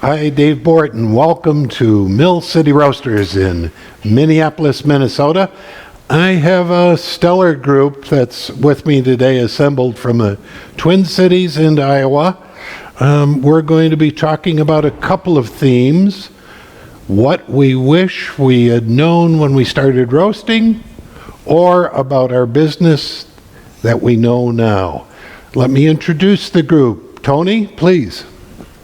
Hi, Dave Borton. Welcome to Mill City Roasters in Minneapolis, Minnesota. I have a stellar group that's with me today, assembled from the Twin Cities and Iowa. We're going to be talking about a couple of themes. What we wish we had known when we started roasting, or about our business that we know now. Let me introduce the group. Tony, please.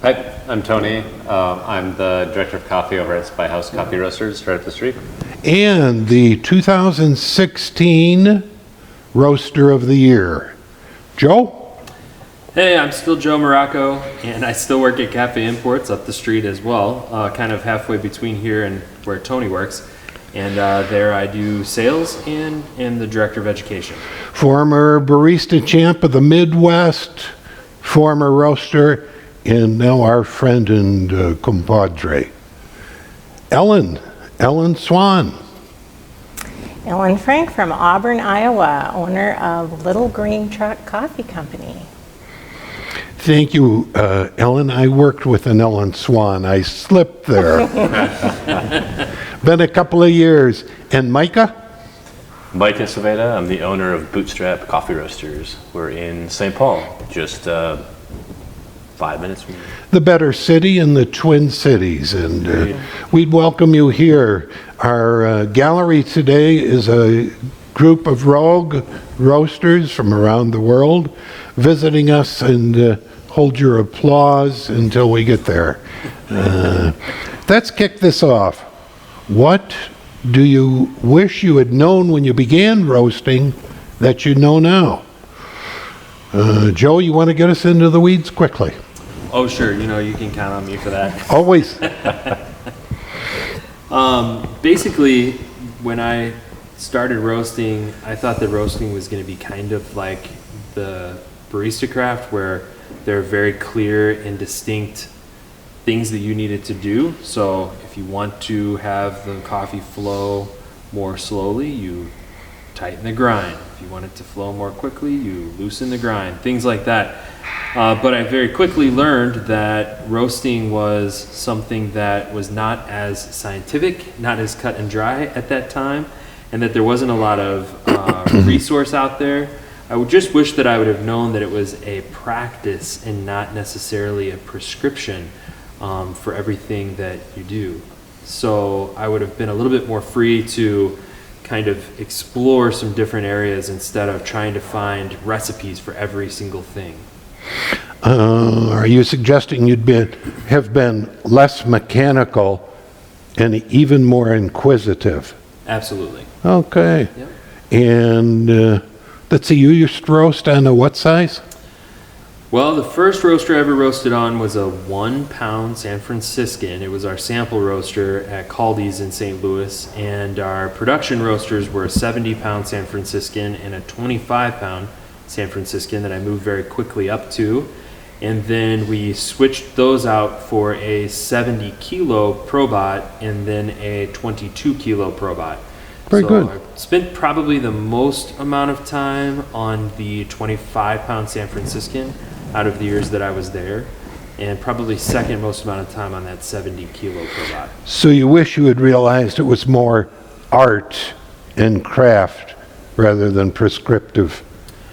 Hi, I'm Tony. I'm the Director of Coffee over at Spy House Coffee Roasters right up the street. And the 2016 Roaster of the Year, Joe? Hey, I'm still Joe Morocco, and I still work at Cafe Imports up the street as well, kind of halfway between here and where Tony works. And there I do sales and the Director of Education. Former barista champ of the Midwest, former roaster, and now our friend and compadre. Ellen Swan. Ellen Frank from Auburn, Iowa, owner of Little Green Truck Coffee Company. Thank you, Ellen. I worked with an Ellen Swan. I slipped there. Been a couple of years. And Micah? Mike Escoveda. I'm the owner of Bootstrap Coffee Roasters. We're in St. Paul, just 5 minutes from here. The better city in the Twin Cities, and we'd welcome you here. Our gallery today is a group of rogue roasters from around the world visiting us, and hold your applause until we get there. Let's kick this off. What do you wish you had known when you began roasting that you know now? Joe, you want to get us into the weeds quickly? Oh, sure. You can count on me for that. Always. Basically, when I started roasting, I thought that roasting was going to be kind of like the barista craft, where there are very clear and distinct things that you needed to do. So if you want to have the coffee flow more slowly, you tighten the grind. If you want it to flow more quickly, you loosen the grind, things like that. But I very quickly learned that roasting was something that was not as scientific, not as cut and dry at that time, and that there wasn't a lot of resource out there. I would just wish that I would have known that it was a practice and not necessarily a prescription for everything that you do. So I would have been a little bit more free to kind of explore some different areas instead of trying to find recipes for every single thing. Are you suggesting have been less mechanical and even more inquisitive? Absolutely. Okay. Yep. And let's see, you used to roast on a what size? Well, the first roaster I ever roasted on was a 1 pound San Franciscan. It was our sample roaster at Caldi's in St. Louis, and our production roasters were a 70-pound San Franciscan and a 25-pound San Franciscan that I moved very quickly up to. And then we switched those out for a 70-kilo Probot and then a 22-kilo Probot. Very good. I spent probably the most amount of time on the 25-pound San Franciscan out of the years that I was there, and probably second most amount of time on that 70-kilo Probot. So you wish you had realized it was more art and craft rather than prescriptive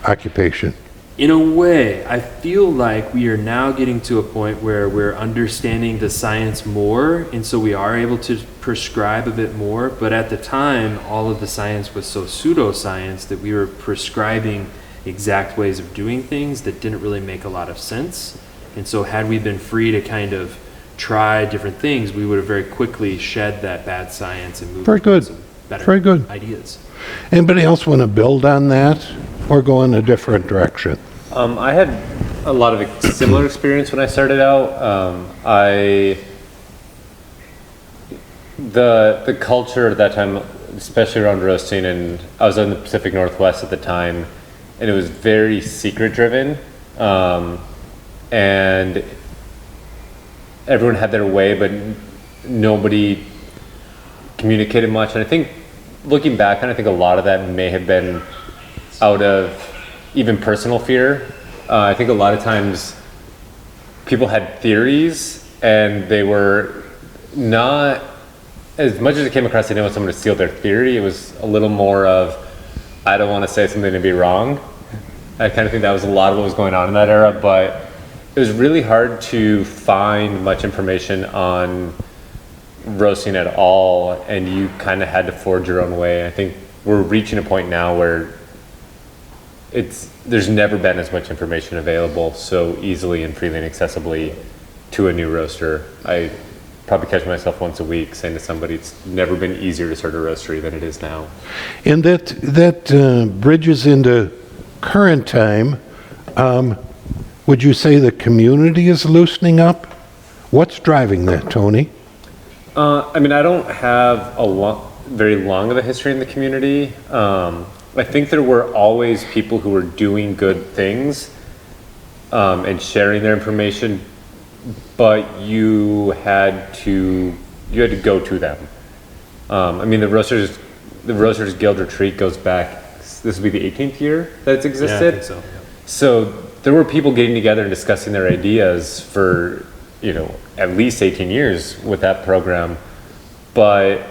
occupation. In a way, I feel like we are now getting to a point where we're understanding the science more, and so we are able to prescribe a bit more. But at the time, all of the science was so pseudoscience that we were prescribing exact ways of doing things that didn't really make a lot of sense. And so had we been free to kind of try different things, we would have very quickly shed that bad science and moved to some better ideas. Anybody else want to build on that or go in a different direction? I had a lot of similar experience when I started out. The culture at that time, especially around roasting, and I was in the Pacific Northwest at the time, and it was very secret driven, and everyone had their way, but nobody communicated much. And I think, looking back, and I think a lot of that may have been out of even personal fear. I think a lot of times people had theories and they were not, as much as it came across, they didn't want someone to steal their theory. It was a little more of, I don't want to say something to be wrong. I kind of think that was a lot of what was going on in that era, but it was really hard to find much information on roasting at all, and you kind of had to forge your own way. I think we're reaching a point now where there's never been as much information available so easily and freely and accessibly to a new roaster. I probably catch myself once a week saying to somebody, it's never been easier to start a roastery than it is now. And that bridges into current time. Would you say the community is loosening up? What's driving that, Tony? I mean, I don't have very long of a history in the community. I think there were always people who were doing good things and sharing their information, but you had to go to them. I mean, the Roasters Guild Retreat goes back. This will be the 18th year that it's existed. Yeah, I think so. Yeah. So there were people getting together and discussing their ideas for, at least 18 years with that program, but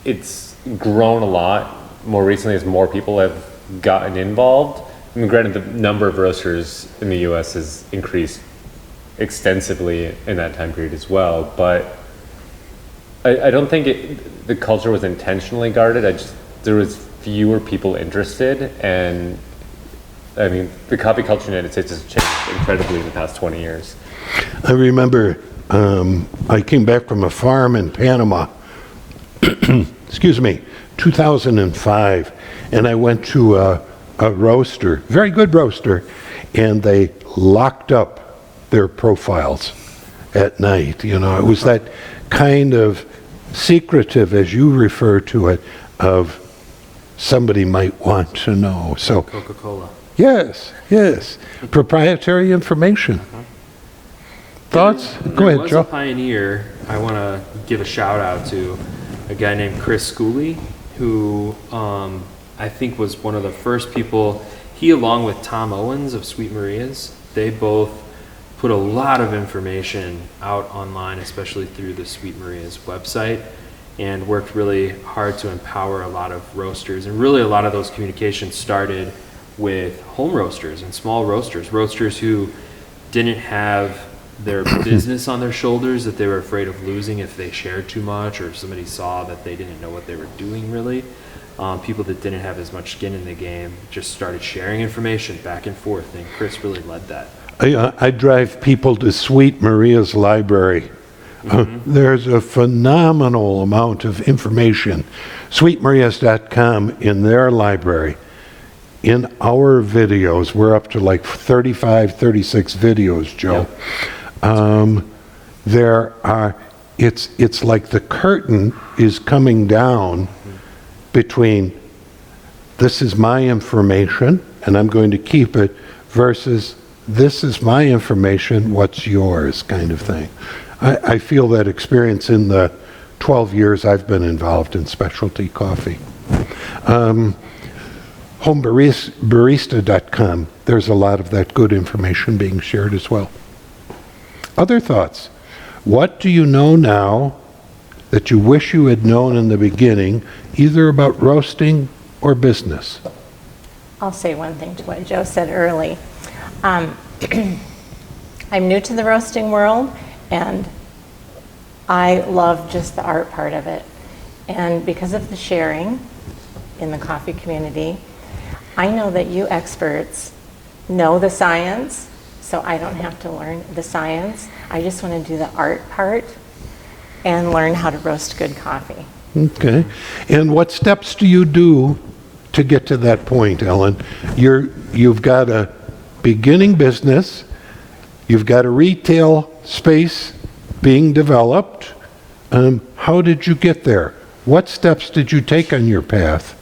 it's grown a lot more recently as more people have gotten involved. I mean, granted, the number of roasters in the U.S. has increased extensively in that time period as well, but I don't think the culture was intentionally guarded. There was fewer people interested, and I mean, the coffee culture in the United States has changed incredibly in the past 20 years. I remember I came back from a farm in Panama, excuse me, 2005, and I went to a roaster, very good roaster, and they locked up their profiles at night. It was that kind of secretive, as you refer to it, of somebody might want to know. So, Coca-Cola. yes, proprietary information. Thoughts? Go There ahead, was Joe. a pioneer I want to give a shout out to, a guy named Chris Schooley, who I think was one of the first people. He, along with Tom Owens of Sweet Maria's, they both put a lot of information out online, especially through the Sweet Maria's website, and worked really hard to empower a lot of roasters. And really a lot of those communications started with home roasters and small roasters who didn't have their business on their shoulders, that they were afraid of losing if they shared too much, or if somebody saw that they didn't know what they were doing really. People that didn't have as much skin in the game just started sharing information back and forth, and Chris really led that. I drive people to Sweet Maria's library. There's a phenomenal amount of information. SweetMarias.com in their library. In our videos, we're up to like 35, 36 videos, Joe. It's like the curtain is coming down between this is my information and I'm going to keep it versus this is my information, what's yours, kind of thing. I feel that experience in the 12 years I've been involved in specialty coffee. Homebarista.com, there's a lot of that good information being shared as well. Other thoughts? What do you know now that you wish you had known in the beginning, either about roasting or business? I'll say one thing to what Joe said early. I'm new to the roasting world, and I love just the art part of it. And because of the sharing in the coffee community, I know that you experts know the science, so I don't have to learn the science. I just want to do the art part and learn how to roast good coffee. Okay. And what steps do you do to get to that point, Ellen? You've got a beginning business, you've got a retail space being developed. How did you get there? What steps did you take on your path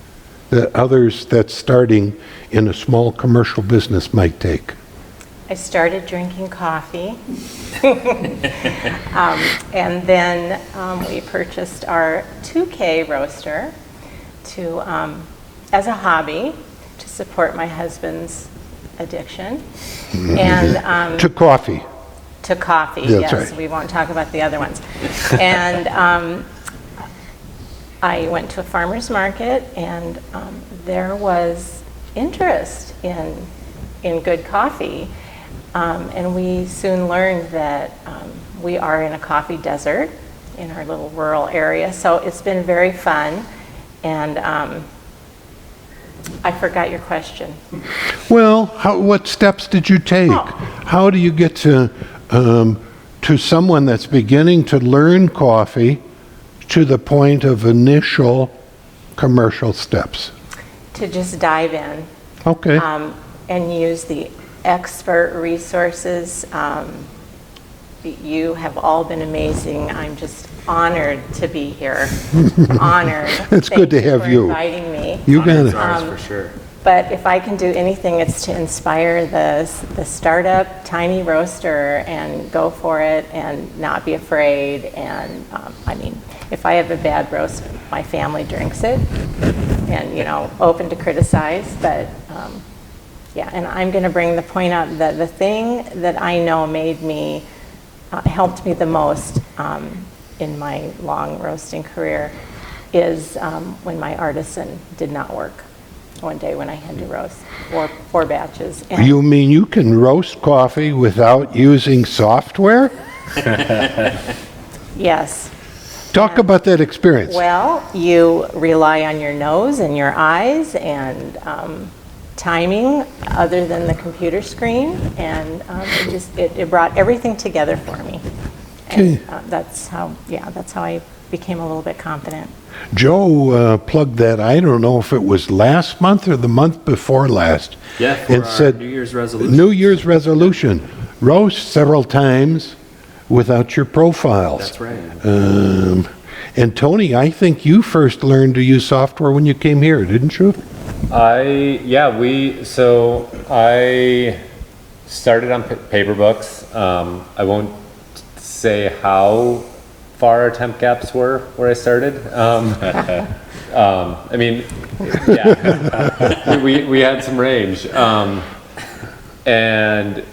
that others that's starting in a small commercial business might take? I started drinking coffee, and then we purchased our 2K roaster as a hobby to support my husband's addiction, and To coffee. to coffee, That's yes. right. We won't talk about the other ones. And I went to a farmer's market, and there was interest in good coffee. And we soon learned that we are in a coffee desert in our little rural area. So it's been very fun. And I forgot your question. Well, what steps did you take? Oh. How do you get to someone that's beginning to learn coffee to the point of initial commercial steps? To just dive in. Okay. And use the expert resources. You have all been amazing. I'm just honored to be here. Honored. It's good to have Thank you. for inviting me. You got It's it. ours for sure. But if I can do anything, it's to inspire the startup tiny roaster and go for it and not be afraid. And I mean, if I have a bad roast, my family drinks it, and open to criticize. But yeah, and I'm going to bring the point up that the thing that I know made me helped me the most in my long roasting career is when my artisan did not work. One day when I had to roast four batches. And You mean you can roast coffee without using software? yes. Talk about that experience. Well, you rely on your nose and your eyes and timing other than the computer screen, and it brought everything together for me. And Okay. that's how I became a little bit confident. Joe plugged that, I don't know if it was last month or the month before last. Yeah, for It our said, New Year's resolution. New Year's resolution, roast several times without your profiles. That's right. And Tony, I think you first learned to use software when you came here, didn't you? I started on paper books. I won't say how far our temp gaps were where I started. I mean, yeah, we had some range, and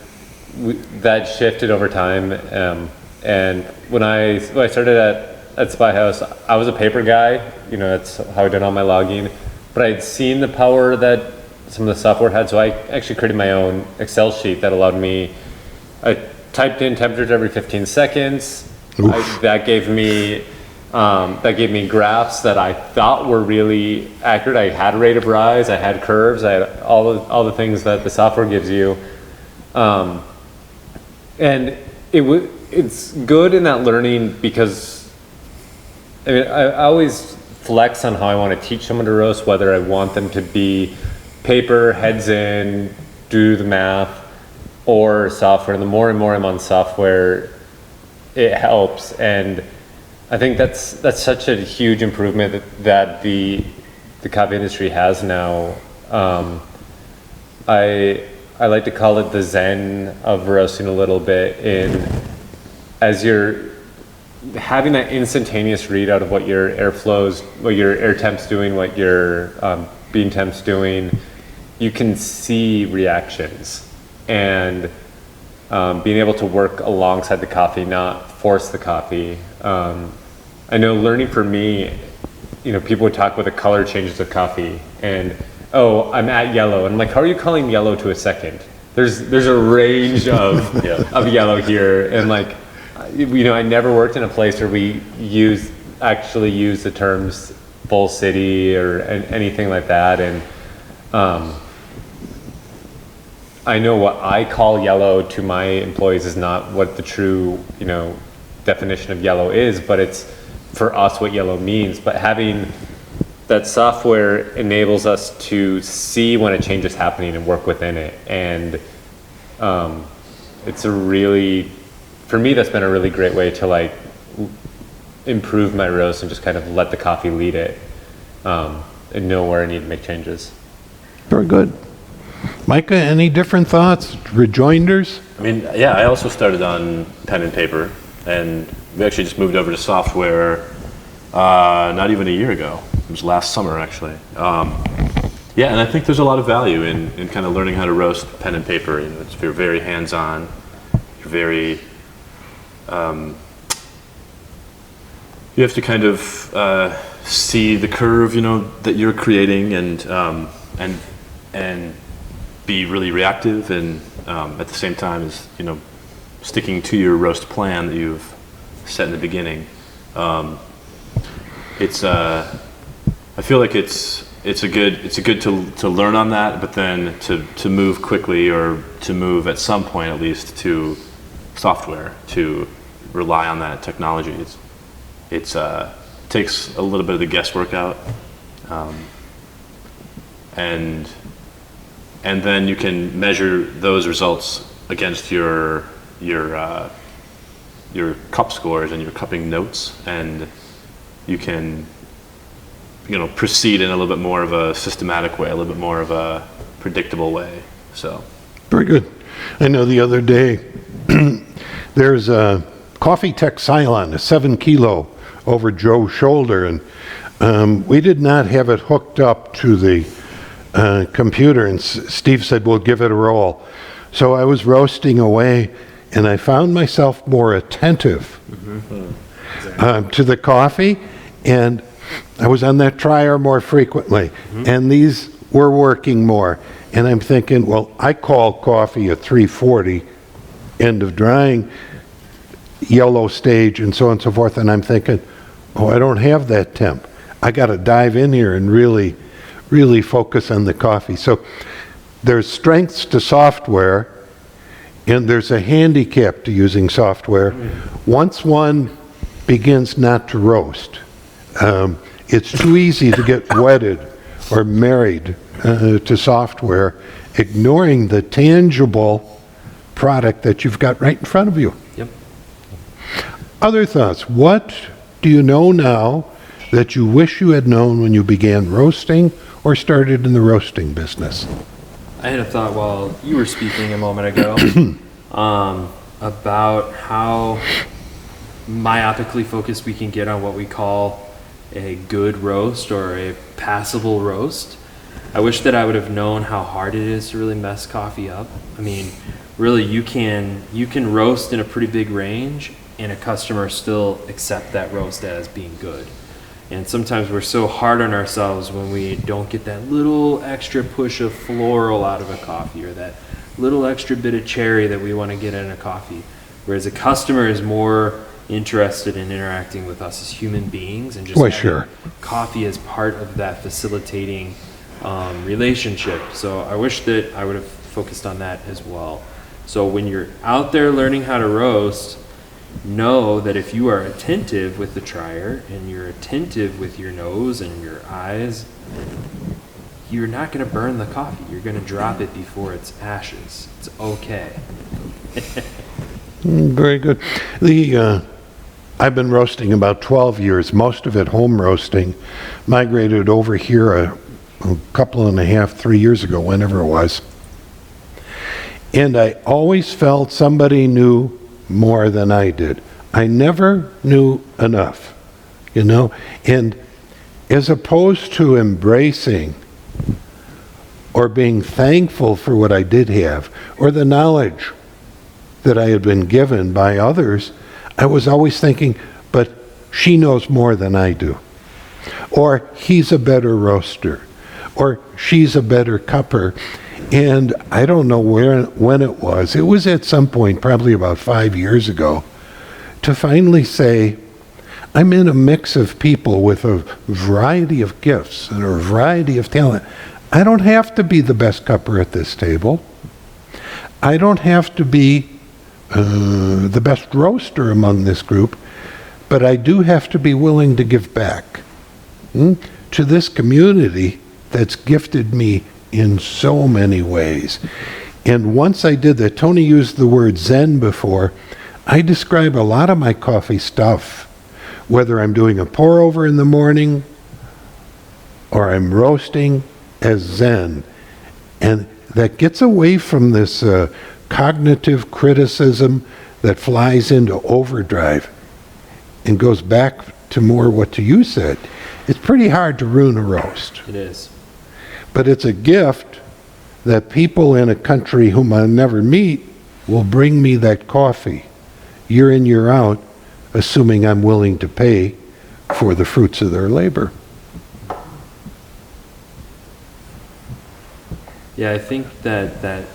that shifted over time. And when I started at Spy House, I was a paper guy. That's how I did all my logging. But I'd seen the power that some of the software had, so I actually created my own Excel sheet that allowed me. I typed in temperatures every 15 seconds. That gave me graphs that I thought were really accurate. I had rate of rise, I had curves, I had all the things that the software gives you, and it's good in that learning because I mean I always flex on how I want to teach someone to roast, whether I want them to be paper, heads in, do the math, or software. And the more and more I'm on software, it helps. And I think that's such a huge improvement that the coffee industry has now. I like to call it the Zen of roasting a little bit, as you're having that instantaneous readout of what your airflows, what your air temp's doing, what your bean temp's doing, you can see reactions. And being able to work alongside the coffee, not force the coffee. I know learning for me, people would talk about the color changes of coffee, and I'm at yellow, and I'm like, how are you calling yellow to a second? There's a range of of yellow here, and like, I never worked in a place where we actually use the terms full city or anything like that, and I know what I call yellow to my employees is not what the true, definition of yellow is, but it's for us what yellow means. But having that software enables us to see when a change is happening and work within it. And it's for me, that's been a really great way to improve my roast and just kind of let the coffee lead it, and know where I need to make changes. Very good. Micah, any different thoughts, rejoinders? I mean, yeah, I also started on pen and paper, and we actually just moved over to software not even a year ago. It was last summer, actually. Yeah, and I think there's a lot of value in kind of learning how to roast pen and paper. You're very hands-on. You're very you have to kind of see the curve, you know, that you're creating, and be really reactive, and at the same time as, you know, sticking to your roast plan that you've set in the beginning. I feel like it's a good to learn on that, but then to move quickly, or to move at some point at least to software, to rely on that technology. It takes a little bit of the guesswork out, and then you can measure those results against your cup scores and your cupping notes, and you can, you know, proceed in a little bit more of a systematic way, a little bit more of a predictable way. So Very good. I know the other day, there's a Coffee Tech Cylon, a 7 kilo, over Joe's shoulder, and we did not have it hooked up to the computer, and Steve said, we'll give it a roll. So I was roasting away, and I found myself more attentive to the coffee, and I was on that trier more frequently, and these were working more. And I'm thinking, well, I call coffee a 340, end of drying, yellow stage, and so on and so forth, and I'm thinking, oh, I don't have that temp. I got to dive in here and really, really focus on the coffee. So there's strengths to software, and there's a handicap to using software. Once one begins not to roast, it's too easy to get wedded or married to software, ignoring the tangible product that you've got right in front of you. Yep. Other thoughts? What do you know now that you wish you had known when you began roasting or started in the roasting business? I had a thought while you were speaking a moment ago about how myopically focused we can get on what we call a good roast or a passable roast. I wish that I would have known how hard it is to really mess coffee up. I mean, really, you can roast in a pretty big range, and a customer still accept that roast as being good. And sometimes we're so hard on ourselves when we don't get that little extra push of floral out of a coffee, or that little extra bit of cherry that we want to get in a coffee. Whereas a customer is more interested in interacting with us as human beings, and just having coffee as part of that facilitating relationship. So I wish that I would have focused on that as well. So when you're out there learning how to roast, know that if you are attentive with the trier and you're attentive with your nose and your eyes, you're not going to burn the coffee. You're going to drop it before it's ashes. It's okay. Very good. I've been roasting about 12 years, most of it home roasting. Migrated over here a couple and a half, 3 years ago, whenever it was. And I always felt somebody knew more than I did. I never knew enough, you know? And as opposed to embracing or being thankful for what I did have, or the knowledge that I had been given by others, I was always thinking, but she knows more than I do. Or he's a better roaster. Or she's a better cupper. And I don't know when it was. It was at some point, probably about 5 years ago, to finally say, I'm in a mix of people with a variety of gifts and a variety of talent. I don't have to be the best cupper at this table. I don't have to be the best roaster among this group, but I do have to be willing to give back to this community that's gifted me in so many ways. And once I did that, Tony used the word Zen before. I describe a lot of my coffee stuff, whether I'm doing a pour over in the morning or I'm roasting, as Zen. And that gets away from this cognitive criticism that flies into overdrive and goes back to more what you said. It's pretty hard to ruin a roast. It is. But it's a gift that people in a country whom I never meet will bring me that coffee. year in, year out, assuming I'm willing to pay for the fruits of their labor. Yeah, I think that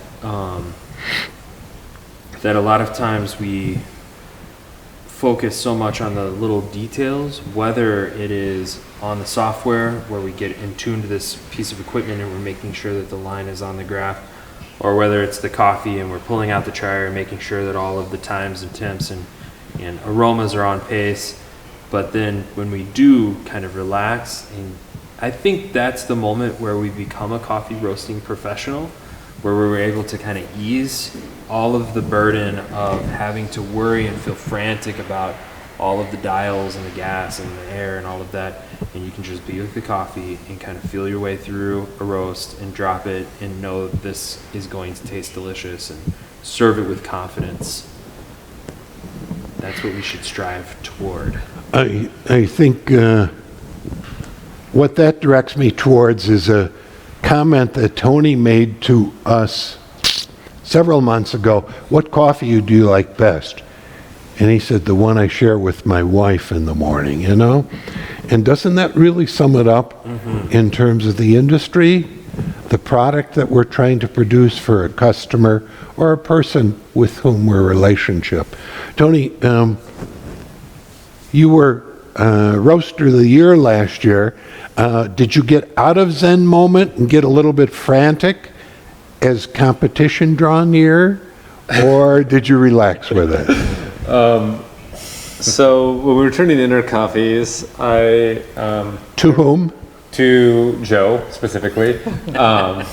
a lot of times we focus so much on the little details, whether it is on the software where we get in tune to this piece of equipment and we're making sure that the line is on the graph, or whether it's the coffee and we're pulling out the trier and making sure that all of the times and temps and aromas are on pace. But then when we do kind of relax, and I think that's the moment where we become a coffee roasting professional, where we're able to kind of ease all of the burden of having to worry and feel frantic about all of the dials and the gas and the air and all of that. And you can just be with the coffee and kind of feel your way through a roast and drop it and know this is going to taste delicious and serve it with confidence. That's what we should strive toward. I think what that directs me towards is a comment that Tony made to us several months ago. What coffee do you like best? And he said, the one I share with my wife in the morning, you know? And doesn't that really sum it up in terms of the industry, the product that we're trying to produce for a customer or a person with whom we're a relationship? Tony, you were Roaster of the Year last year. Did you get out of Zen moment and get a little bit frantic as competition draw near, or did you relax with it? So when we were turning in our coffees, To whom? to Joe specifically. I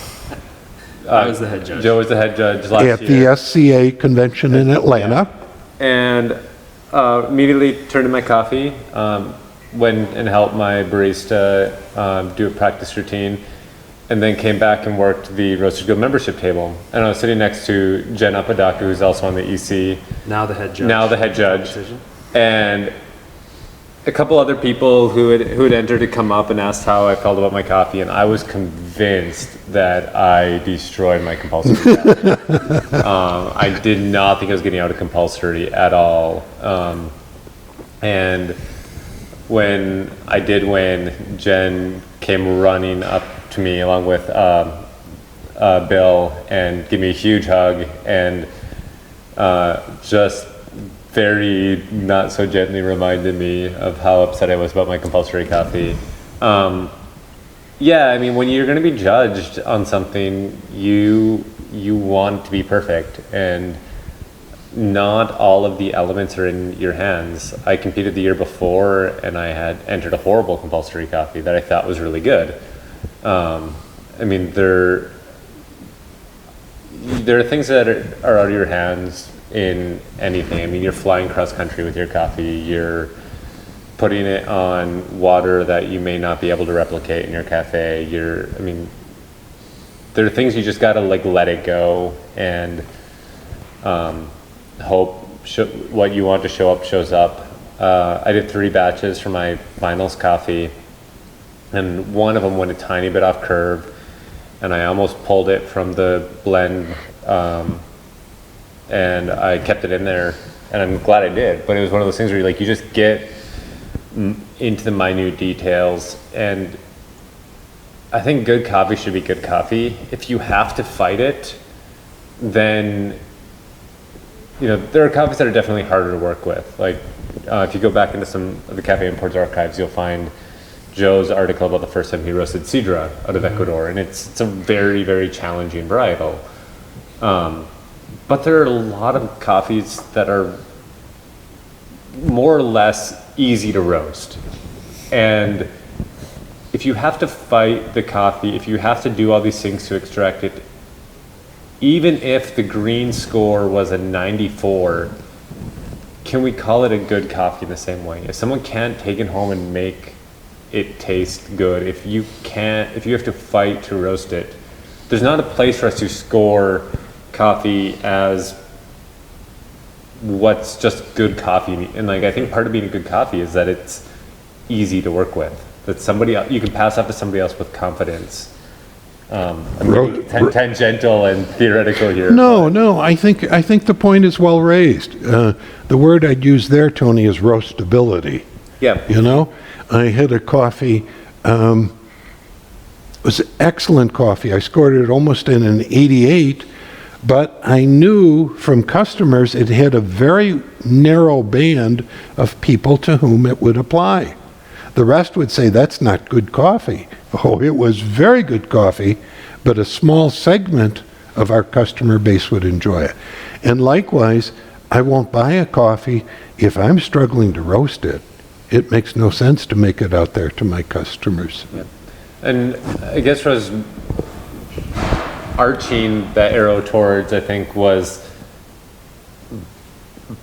was the head judge. Joe was the head judge last At year. the SCA convention in Atlanta. And immediately turned in my coffee, went and helped my barista do a practice routine, and then came back and worked the Roasters Guild membership table. And I was sitting next to Jen Apodaca, who's also on the EC, Now the head judge. now the head judge, Decision. and a couple other people who had entered to come up and asked how I felt about my coffee, and I was convinced that I destroyed my compulsory coffee. I did not think I was getting out of compulsory at all. And when I did win, Jen came running up to me along with Bill and gave me a huge hug and just very not so gently reminded me of how upset I was about my compulsory coffee. Yeah, I mean, when you're going to be judged on something, you want to be perfect, and not all of the elements are in your hands. I competed the year before, and I had entered a horrible compulsory coffee that I thought was really good. I mean, there are things that are out of your hands in anything. I mean, you're flying cross country with your coffee, you're putting it on water that you may not be able to replicate in your cafe. I mean, there are things you just gotta like let it go and hope what you want to show up shows up. I did 3 batches for my finals coffee, and one of them went a tiny bit off curve, and I almost pulled it from the blend, and I kept it in there, and I'm glad I did. But it was one of those things where you just get into the minute details, and I think good coffee should be good coffee. If you have to fight it, then there are coffees that are definitely harder to work with. Like if you go back into some of the Cafe Imports archives, you'll find Joe's article about the first time he roasted Sidra out of Ecuador, and it's a very, very challenging varietal. But there are a lot of coffees that are more or less easy to roast. And if you have to fight the coffee, if you have to do all these things to extract it, even if the green score was a 94, can we call it a good coffee in the same way? If someone can't take it home and make it taste good, if you have to fight to roast it, there's not a place for us to score coffee as what's just good coffee. And I think part of being a good coffee is that it's easy to work with, that you can pass off to somebody else with confidence. I'm really tangential and theoretical here. No, no, I think the point is well raised. The word I'd use there, Tony, is roastability. Yeah. You know, I had a coffee, it was excellent coffee. I scored it almost in an 88, but I knew from customers it had a very narrow band of people to whom it would apply. The rest would say, that's not good coffee. Oh, it was very good coffee, but a small segment of our customer base would enjoy it. And likewise, I won't buy a coffee if I'm struggling to roast it. It makes no sense to make it out there to my customers. Yeah. And I guess what was arching that arrow towards, I think, was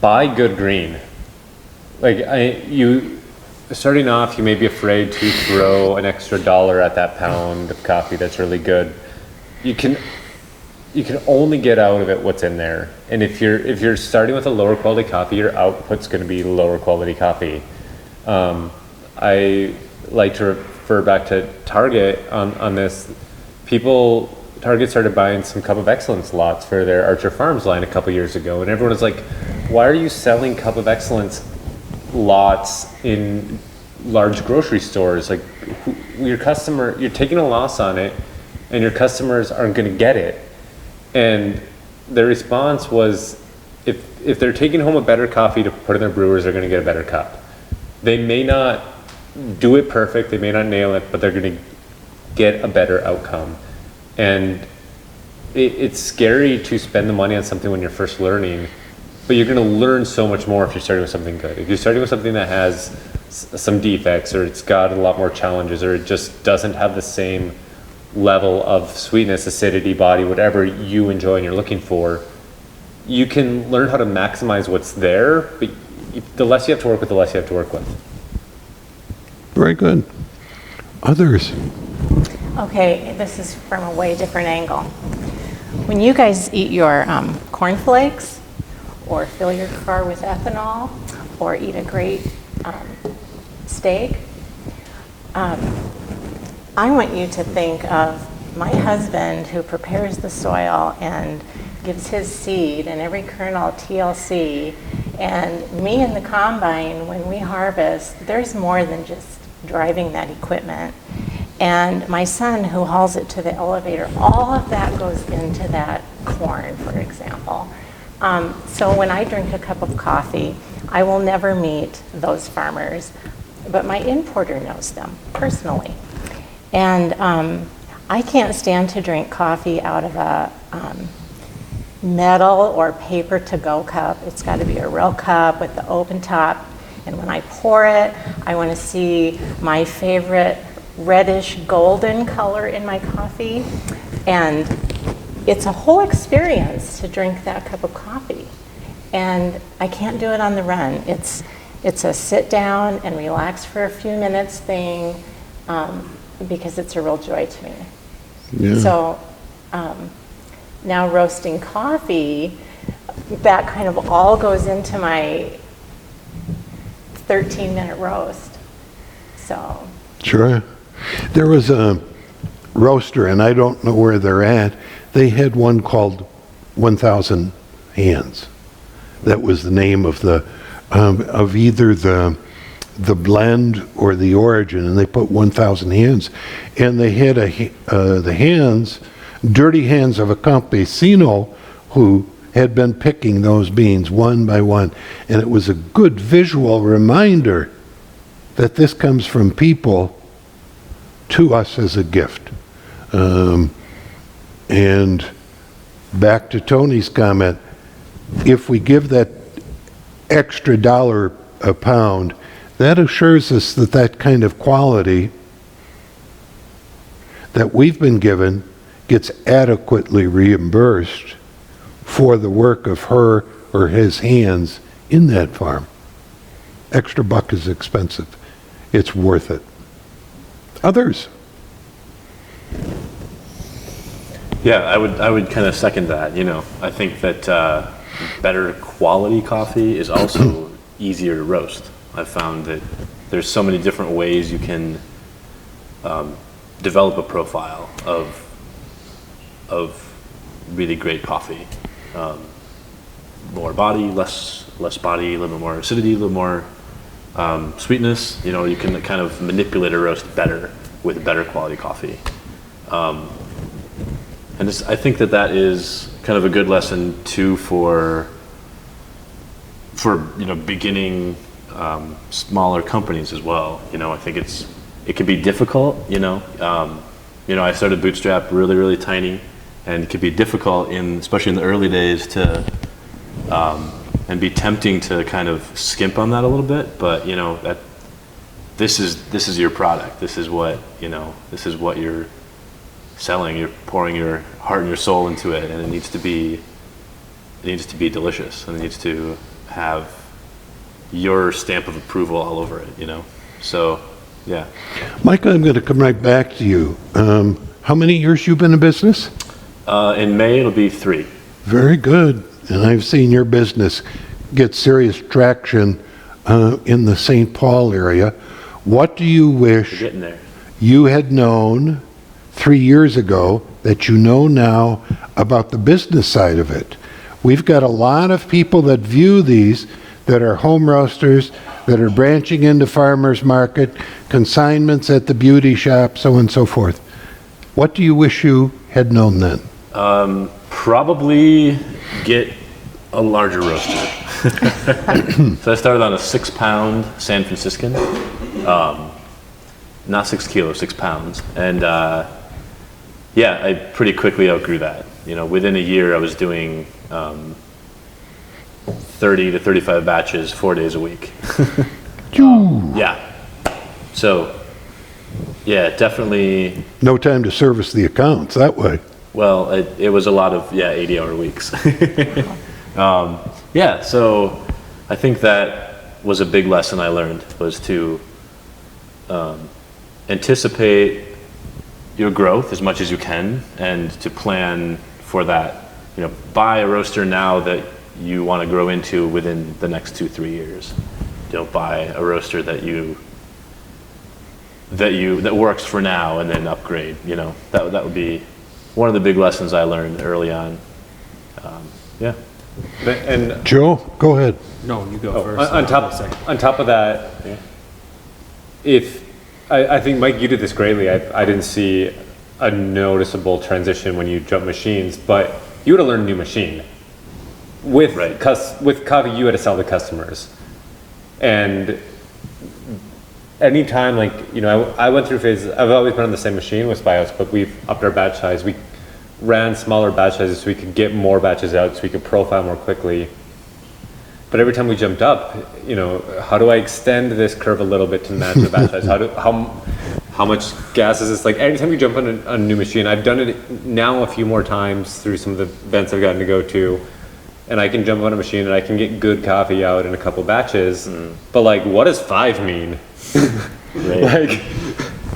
buy good green. Like starting off, you may be afraid to throw an extra $1 at that pound of coffee that's really good. You can only get out of it what's in there. And if you're starting with a lower quality coffee, your output's going to be lower quality coffee. I like to refer back to Target on this. Target started buying some Cup of Excellence lots for their Archer Farms line a couple years ago, and everyone was like, why are you selling Cup of Excellence lots in large grocery stores? Like, you're taking a loss on it, and your customers aren't going to get it. And their response was, if they're taking home a better coffee to put in their brewers, they're going to get a better cup. They may not do it perfect, they may not nail it, but they're going to get a better outcome. And it's scary to spend the money on something when you're first learning, but you're going to learn so much more if you're starting with something good. If you're starting with something that has some defects, or it's got a lot more challenges, or it just doesn't have the same level of sweetness, acidity, body, whatever you enjoy and you're looking for, you can learn how to maximize what's there, but the less you have to work with, the less you have to work with. Very good. Others? Okay, this is from a way different angle. When you guys eat your cornflakes, or fill your car with ethanol, or eat a great steak, I want you to think of my husband who prepares the soil and gives his seed and every kernel TLC, and me in the combine when we harvest. There's more than just driving that equipment. And my son who hauls it to the elevator, all of that goes into that corn, for example. So when I drink a cup of coffee, I will never meet those farmers, but my importer knows them personally. And I can't stand to drink coffee out of a metal or paper to-go cup. It's got to be a real cup with the open top. And when I pour it, I want to see my favorite reddish golden color in my coffee. And it's a whole experience to drink that cup of coffee. And I can't do it on the run. It's a sit down and relax for a few minutes thing, because it's a real joy to me. Yeah. So now roasting coffee, that kind of all goes into my 13-minute roast. So. Sure. There was a roaster, and I don't know where they're at. They had one called 1,000 Hands. That was the name of of either the blend or the origin, and they put 1,000 hands. And they had the hands, dirty hands of a campesino who had been picking those beans one by one. And it was a good visual reminder that this comes from people to us as a gift. And back to Tony's comment, if we give that extra $1 a pound, that assures us that that kind of quality that we've been given gets adequately reimbursed for the work of her or his hands in that farm. Extra buck is expensive. It's worth it. Others? Yeah, I would kind of second that. You know, I think that better quality coffee is also easier to roast. I've found that there's so many different ways you can develop a profile of really great coffee. More body, less body, a little more acidity, a little more sweetness. You know, you can kind of manipulate a roast better with better quality coffee. And I think that is kind of a good lesson too for you know, beginning smaller companies as well. You know, I think it can be difficult. You know, I started Bootstrap really tiny, and it can be difficult especially in the early days to and be tempting to kind of skimp on that a little bit. But you know, that this is your product. This is what you're selling. You're pouring your heart and your soul into it, and it needs to be delicious, and it needs to have your stamp of approval all over it, you know? So, yeah. Micah, I'm going to come right back to you. How many years you been in business? In May, it'll be 3. Very good. And I've seen your business get serious traction in the St. Paul area. What do you We're wish getting there. you had known 3 years ago that you know now about the business side of it? We've got a lot of people that view these that are home roasters, that are branching into farmers market, consignments at the beauty shop, so on and so forth. What do you wish you had known then? Probably get a larger roaster. So I started on a 6-pound San Franciscan. Not 6 kilos, 6 pounds. And yeah, I pretty quickly outgrew that. You know, within a year I was doing 30 to 35 batches 4 days a week. Yeah. So, yeah, definitely. No time to service the accounts that way. Well, it was a lot of, 80-hour weeks. Yeah, so I think that was a big lesson I learned, was to anticipate your growth as much as you can, and to plan for that. You know, buy a roaster now that you want to grow into within the next 2-3 years. Don't buy a roaster that works for now and then upgrade. You know, that would be one of the big lessons I learned early on. Yeah. And Joe, go ahead. No, you go first. on top of that, I think, Mike, you did this greatly. I didn't see a noticeable transition when you jump machines, but you had to learn a new machine. With coffee, you had to sell to customers. And anytime, like, you know, I went through phases. I've always been on the same machine with Spyhouse, but we've upped our batch size. We ran smaller batch sizes so we could get more batches out, so we could profile more quickly. But every time we jumped up, you know, how do I extend this curve a little bit to match the batch size? How much gas is this? Like, every time we jump on a new machine, I've done it now a few more times through some of the events I've gotten to go to, and I can jump on a machine and I can get good coffee out in a couple batches. But like, what does 5 mean? Like,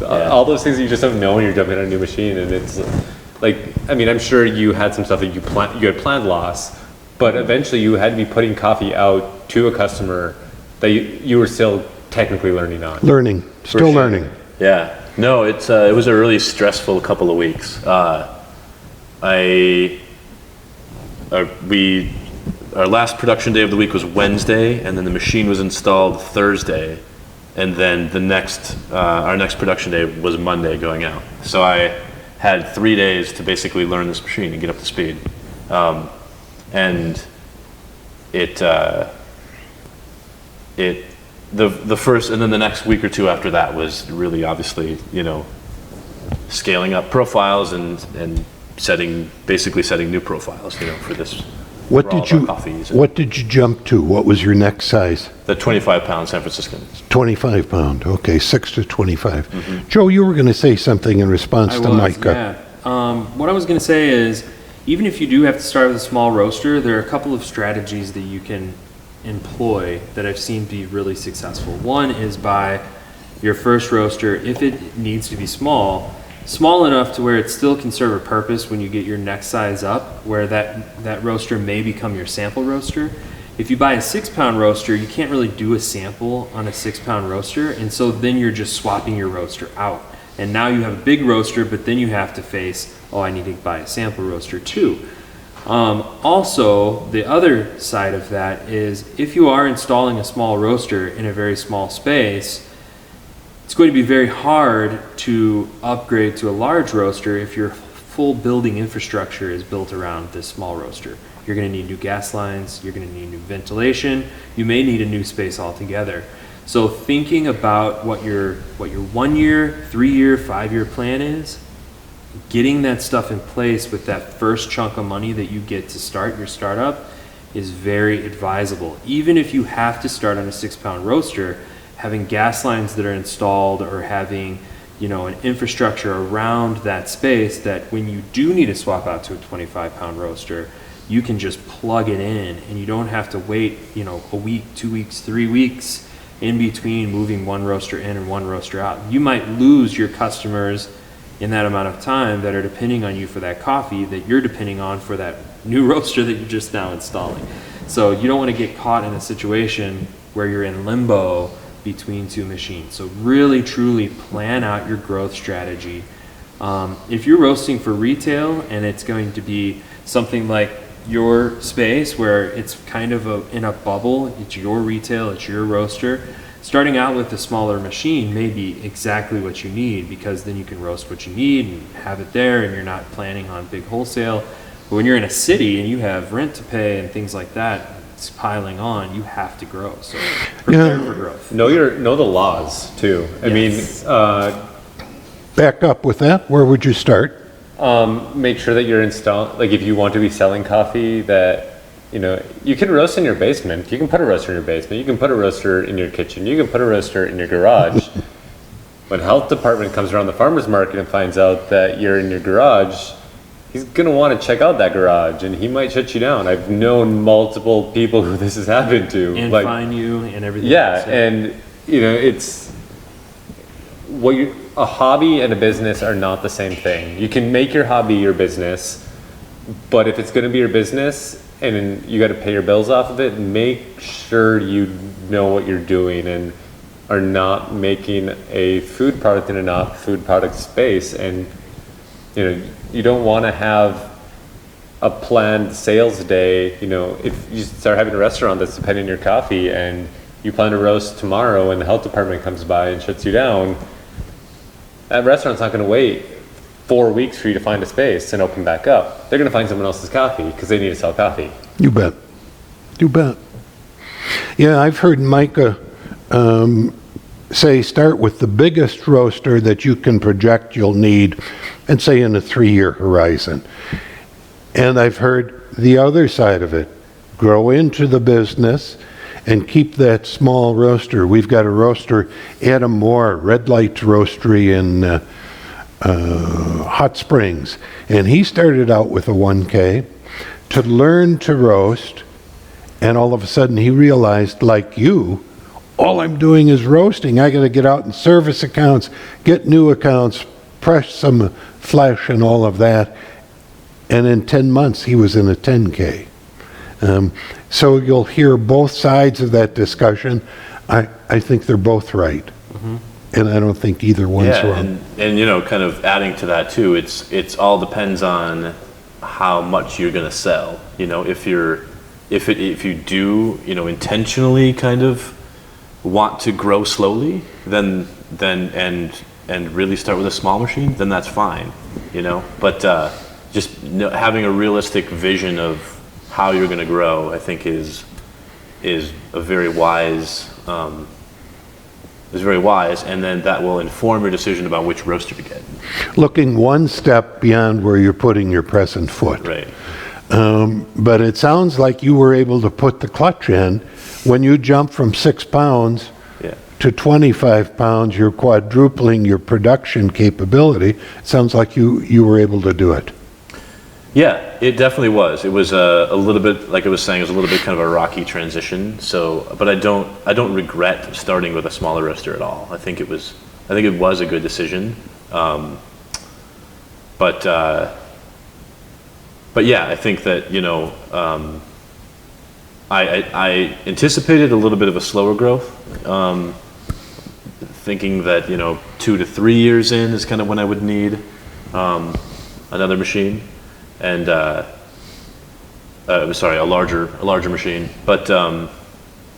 all those things that you just don't know when you're jumping on a new machine. And it's like, I mean, I'm sure you had some stuff that you had planned loss, but eventually you had to be putting coffee out to a customer that you were still technically learning on. Still learning. Yeah. No, it was a really stressful couple of weeks. Our last production day of the week was Wednesday, and then the machine was installed Thursday, and then our next production day was Monday going out. So I had 3 days to basically learn this machine and get up to speed. And the first, and then the next week or two after that was really, obviously, you know, scaling up profiles and basically setting new profiles, you know, for this. What did you jump to? What was your next size? The 25-pound San Franciscan. 25 pound. Okay, 6 to 25. Joe, you were going to say something in response to Micah. Yeah. What I was going to say is, even if you do have to start with a small roaster, there are a couple of strategies that you can employ that I've seen be really successful. One is buy your first roaster, if it needs to be small enough to where it still can serve a purpose when you get your next size up, where that roaster may become your sample roaster. If you buy a 6-pound roaster, you can't really do a sample on a 6-pound roaster, and so then you're just swapping your roaster out. And now you have a big roaster, but then you have to face, oh, I need to buy a sample roaster too. Also, the other side of that is if you are installing a small roaster in a very small space, it's going to be very hard to upgrade to a large roaster if your full building infrastructure is built around this small roaster. You're going to need new gas lines, you're going to need new ventilation, you may need a new space altogether. So thinking about what your 1 year, 3 year, 5 year plan is, getting that stuff in place with that first chunk of money that you get to start your startup is very advisable. Even if you have to start on a 6-pound roaster, having gas lines that are installed or having, you know, an infrastructure around that space that when you do need to swap out to a 25-pound roaster, you can just plug it in and you don't have to wait, you know, a week, 2 weeks, 3 weeks in between moving one roaster in and one roaster out. You might lose your customers in that amount of time that are depending on you for that coffee that you're depending on for that new roaster that you're just now installing. So you don't want to get caught in a situation where you're in limbo between two machines. So really truly plan out your growth strategy. If you're roasting for retail and it's going to be something like your space where it's kind of in a bubble, it's your retail, it's your roaster, starting out with a smaller machine may be exactly what you need, because then you can roast what you need and have it there and you're not planning on big wholesale. But when you're in a city and you have rent to pay and things like that, it's piling on, you have to grow. So prepare for growth. Know the laws too. I Yes. mean, Back up with that, where would you start? make sure that you're like if you want to be selling coffee, that, you know, you can roast in your basement. You can put a roaster in your basement. You can put a roaster in your kitchen. You can put a roaster in your garage. When health department comes around the farmer's market and finds out that you're in your garage, he's gonna want to check out that garage and he might shut you down. I've known multiple people who this has happened to. And like, fine you and everything yeah, else. and you know, it's a hobby and a business are not the same thing. You can make your hobby your business, but if it's going to be your business and you got to pay your bills off of it, make sure you know what you're doing and are not making a food product in a not food product space. And you know, you don't want to have a planned sales day. You know, if you start having a restaurant that's depending on your coffee and you plan to roast tomorrow and the health department comes by and shuts you down, that restaurant's not going to wait 4 weeks for you to find a space and open back up. They're going to find someone else's coffee because they need to sell coffee. You bet. You bet. Yeah, I've heard Micah say start with the biggest roaster that you can project you'll need, and say in a 3-year horizon. And I've heard the other side of it. Grow into the business and keep that small roaster. We've got a roaster, Adam Moore, Red Light Roastery in Hot Springs. And he started out with a 1K to learn to roast, and all of a sudden he realized, like you, all I'm doing is roasting. I got to get out and service accounts, get new accounts, press some flesh and all of that. And in 10 months, he was in a 10K. So you'll hear both sides of that discussion. I think they're both right. Mm-hmm. And I don't think either one's wrong. And you know, kind of adding to that too, it's all depends on how much you're going to sell. You know, if you do, you know, intentionally kind of want to grow slowly, then and really start with a small machine, then that's fine, you know. But just having a realistic vision of how you're going to grow, I think is a very wise. Is very wise, and then that will inform your decision about which roaster to get. Looking one step beyond where you're putting your present foot. Right. But it sounds like you were able to put the clutch in. When you jump from 6 pounds to 25 pounds, you're quadrupling your production capability. It sounds like you were able to do it. Yeah, it definitely was. It was a little bit, like I was saying, it was a little bit kind of a rocky transition. So, but I don't regret starting with a smaller roaster at all. I think it was a good decision. But yeah, I think that, you know, I anticipated a little bit of a slower growth, thinking that, 2 to 3 years in is kind of when I would need another machine, and sorry, a larger machine. But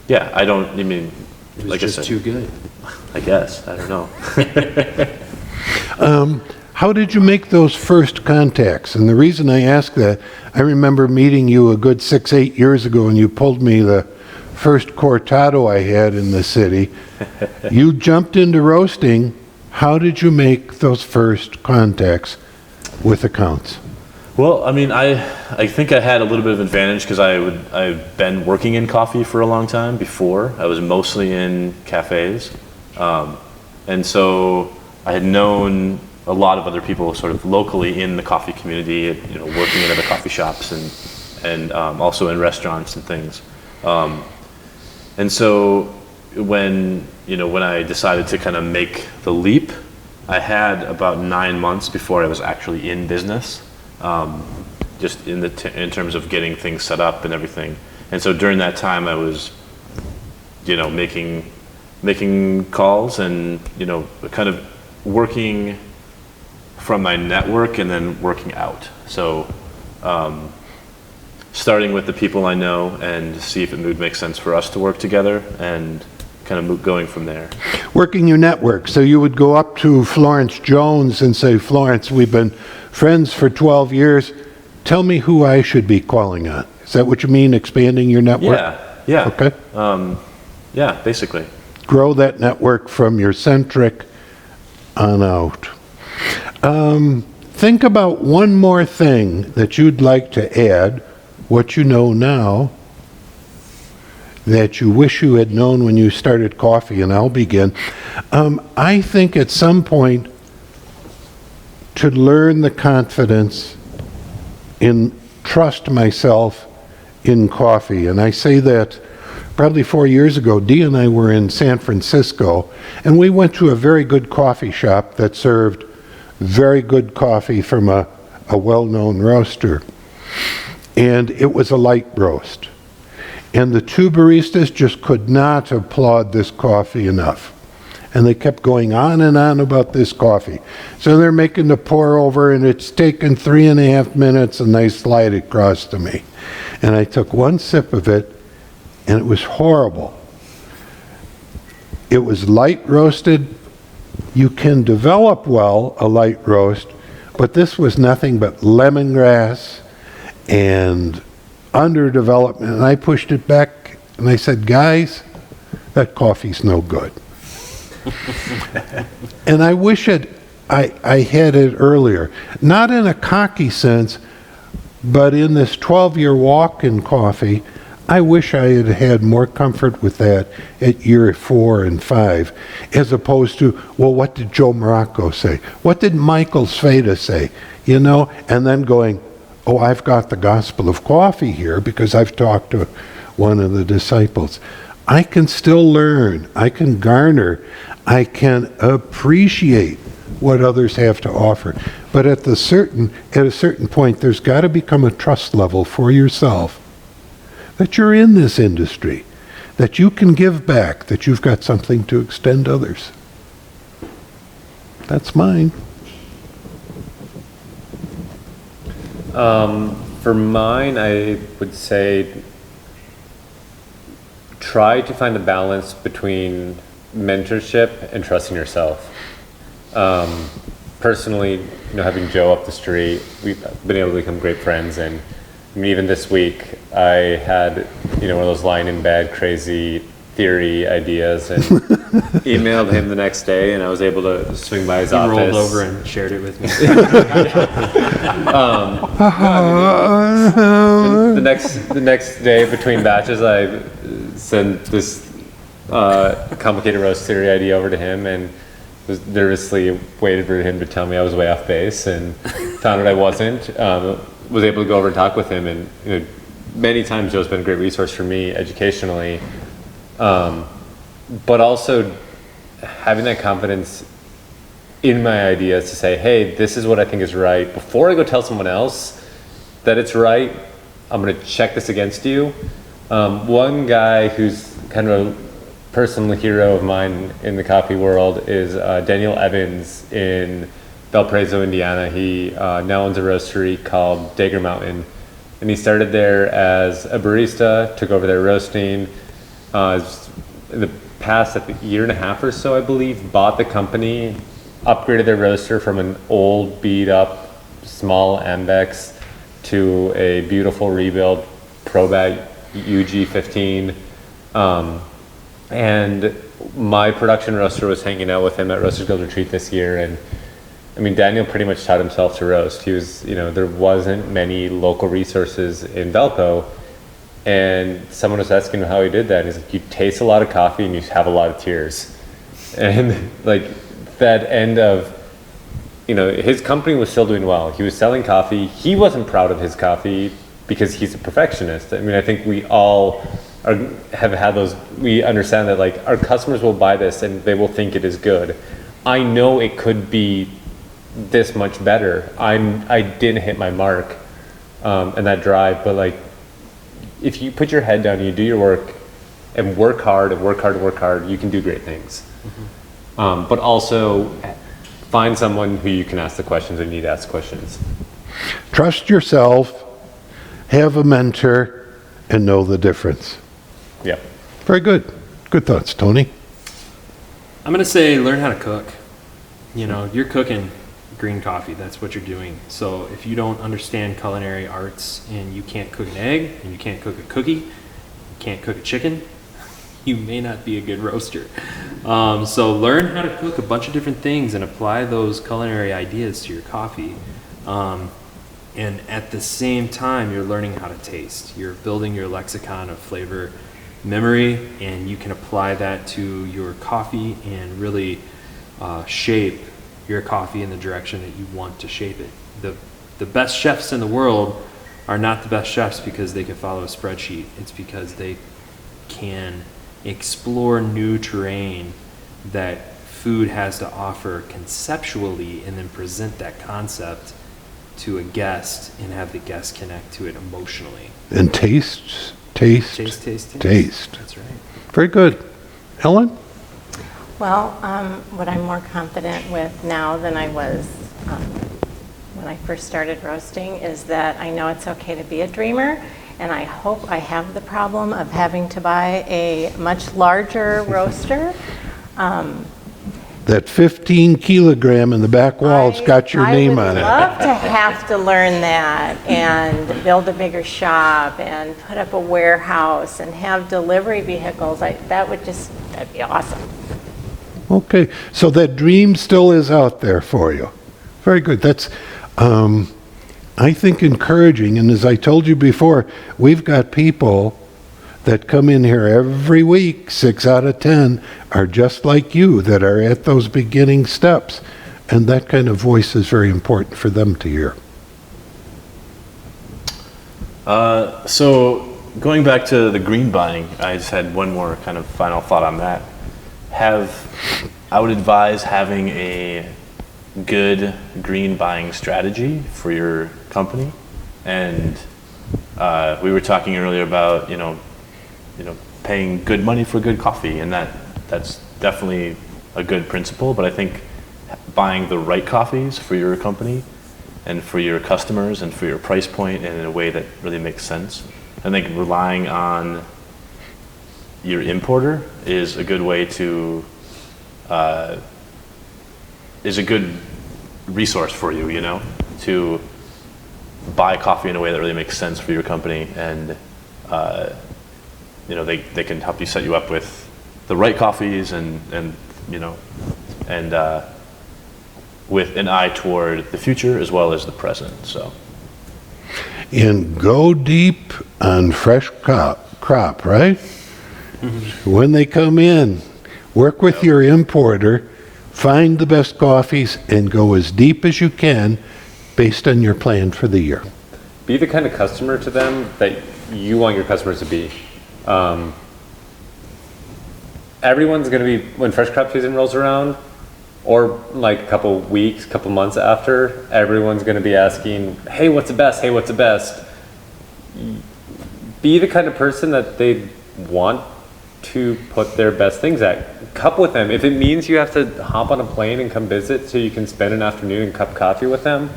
yeah, I mean, It was like just I said, too good. I guess, I don't know. How did you make those first contacts? And the reason I ask that, I remember meeting you a good 6-8 years ago, and you pulled me the first cortado I had in the city. You jumped into roasting. How did you make those first contacts with accounts? Well, I mean, I think I had a little bit of advantage because I've been working in coffee for a long time before. I was mostly in cafes, and so I had known a lot of other people sort of locally in the coffee community, working in other coffee shops and also in restaurants and things. And so when I decided to kind of make the leap, I had about 9 months before I was actually in business, just in terms of getting things set up and everything. And so during that time, I was, making calls and, kind of working from my network and then working out. So starting with the people I know and see if it would make sense for us to work together and kind of going from there. Working your network. So you would go up to Florence Jones and say, Florence, we've been friends for 12 years. Tell me who I should be calling on. Is that what you mean, expanding your network? Yeah. Okay. Yeah, basically. Grow that network from your centric on out. Think about one more thing that you'd like to add, what you know now, that you wish you had known when you started coffee, and I'll begin. I think at some point to learn the confidence in trust myself in coffee, and I say that probably 4 years ago, Dee and I were in San Francisco, and we went to a very good coffee shop that served very good coffee from a well-known roaster. And it was a light roast. And the two baristas just could not applaud this coffee enough. And they kept going on and on about this coffee. So they're making the pour over, and it's taken 3.5 minutes, and they slide it across to me. And I took one sip of it, and it was horrible. It was light roasted. You can develop well a light roast, but this was nothing but lemongrass and underdevelopment. And I pushed it back, and I said, guys, that coffee's no good. And I wish I had it earlier. Not in a cocky sense, but in this 12-year walk in coffee, I wish I had had more comfort with that at year 4 and 5, as opposed to, well, what did Joe Morocco say? What did Michael Sveda say? And then going, oh, I've got the gospel of coffee here because I've talked to one of the disciples. I can still learn. I can garner. I can appreciate what others have to offer. But at a certain point, there's got to become a trust level for yourself that you're in this industry, that you can give back, that you've got something to extend to others. That's mine. For mine, I would say try to find the balance between mentorship and trusting yourself. Personally, having Joe up the street, we've been able to become great friends, and even this week, I had one of those lying in bed crazy theory ideas, and emailed him the next day, and I was able to swing by his office. He rolled over and shared it with me. The next day between batches, I sent this complicated roast theory idea over to him, and was nervously waited for him to tell me I was way off base, and found out I wasn't. Was able to go over and talk with him, and many times Joe's been a great resource for me educationally, but also having that confidence in my ideas to say, hey, this is what I think is right. Before I go tell someone else that it's right, I'm going to check this against you. One guy who's kind of personal hero of mine in the coffee world is Daniel Evans in Valparaiso, Indiana. He now owns a roastery called Dagger Mountain, and he started there as a barista, took over their roasting. In the past year and a half or so, I believe, bought the company, upgraded their roaster from an old, beat up, small Ambex to a beautiful rebuild ProBat UG15. And my production roaster was hanging out with him at Roasters Guild Retreat this year, and I mean, Daniel pretty much taught himself to roast. He was, there wasn't many local resources in Valpo, and someone was asking him how he did that. He's like, you taste a lot of coffee and you have a lot of tears. And like that end of, his company was still doing well. He was selling coffee. He wasn't proud of his coffee because he's a perfectionist. I mean, I think we all have had those, we understand that like our customers will buy this and they will think it is good. I know it could be this much better. I didn't hit my mark and that drive, but like if you put your head down and you do your work and work hard, you can do great things. But also find someone who you can ask the questions and need to ask questions. Trust yourself, have a mentor, and know the difference. Yeah. Very good. Good thoughts, Tony. I'm going to say learn how to cook. You're cooking green coffee. That's what you're doing. So if you don't understand culinary arts and you can't cook an egg and you can't cook a cookie, you can't cook a chicken, you may not be a good roaster. So learn how to cook a bunch of different things and apply those culinary ideas to your coffee. And at the same time, you're learning how to taste. You're building your lexicon of flavor memory, and you can apply that to your coffee and really shape your coffee in the direction that you want to shape it. The best chefs in the world are not the best chefs because they can follow a spreadsheet. It's because they can explore new terrain that food has to offer conceptually and then present that concept to a guest and have the guest connect to it emotionally. And taste. Taste. That's right. Very good. Helen? Well, what I'm more confident with now than I was when I first started roasting is that I know it's okay to be a dreamer, and I hope I have the problem of having to buy a much larger roaster. That 15 kilogram in the back wall's got your name on it. I would love to have to learn that and build a bigger shop and put up a warehouse and have delivery vehicles. That'd be awesome. Okay, so that dream still is out there for you. Very good. That's, I think, encouraging. And as I told you before, we've got people that come in here every week, 6 out of 10, are just like you, that are at those beginning steps. And that kind of voice is very important for them to hear. So going back to the green buying, I just had one more kind of final thought on that. I would advise having a good green buying strategy for your company. And we were talking earlier about, paying good money for good coffee, and that's definitely a good principle, but I think buying the right coffees for your company and for your customers and for your price point and in a way that really makes sense. I think relying on your importer is a good way to is a good resource for you, to buy coffee in a way that really makes sense for your company, and they can help you set you up with the right coffees and with an eye toward the future as well as the present. So, And go deep on fresh crop, right? Mm-hmm. When they come in, work with your importer, find the best coffees, and go as deep as you can based on your plan for the year. Be the kind of customer to them that you want your customers to be. Everyone's going to be, when fresh crop season rolls around, or like a couple weeks, couple months after, everyone's going to be asking, hey, what's the best? Hey, what's the best? Be the kind of person that they want to put their best things at. Cup with them. If it means you have to hop on a plane and come visit so you can spend an afternoon and cup coffee with them,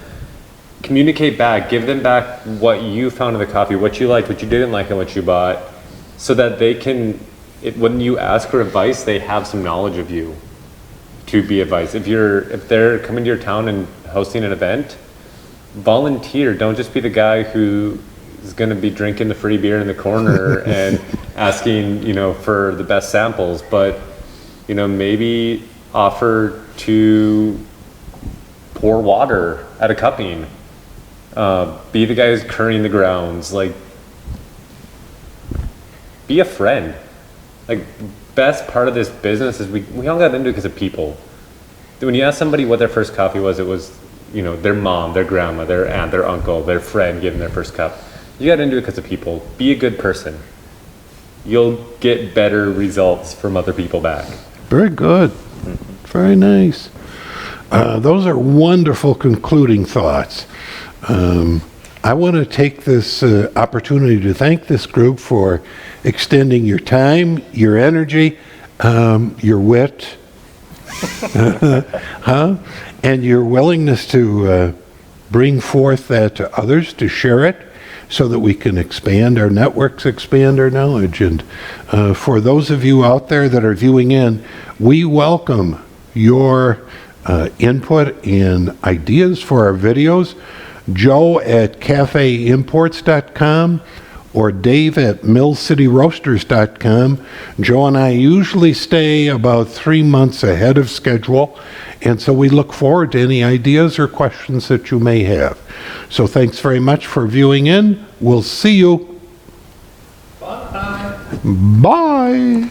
communicate back. Give them back what you found in the coffee, what you liked, what you didn't like, and what you bought, so that they can, when you ask for advice, they have some knowledge of you to be advice. If they're coming to your town and hosting an event, volunteer. Don't just be the guy who is going to be drinking the free beer in the corner and asking, for the best samples, but, maybe offer to pour water at a cupping. Be the guy who's currying the grounds. Like, be a friend. Like, best part of this business is we all got into it because of people. When you ask somebody what their first coffee was, it was, their mom, their grandma, their aunt, their uncle, their friend giving their first cup. You got into it because of people. Be a good person. You'll get better results from other people back. Very good. Very nice. Those are wonderful concluding thoughts. I want to take this opportunity to thank this group for extending your time, your energy, your wit, and your willingness to bring forth that to others, to share it, so that we can expand our networks, expand our knowledge. And for those of you out there that are viewing in, we welcome your input and ideas for our videos. Joe at cafeimports.com or Dave at millcityroasters.com. Joe and I usually stay about 3 months ahead of schedule, and so we look forward to any ideas or questions that you may have. So thanks very much for viewing in. We'll see you. Bye. Bye.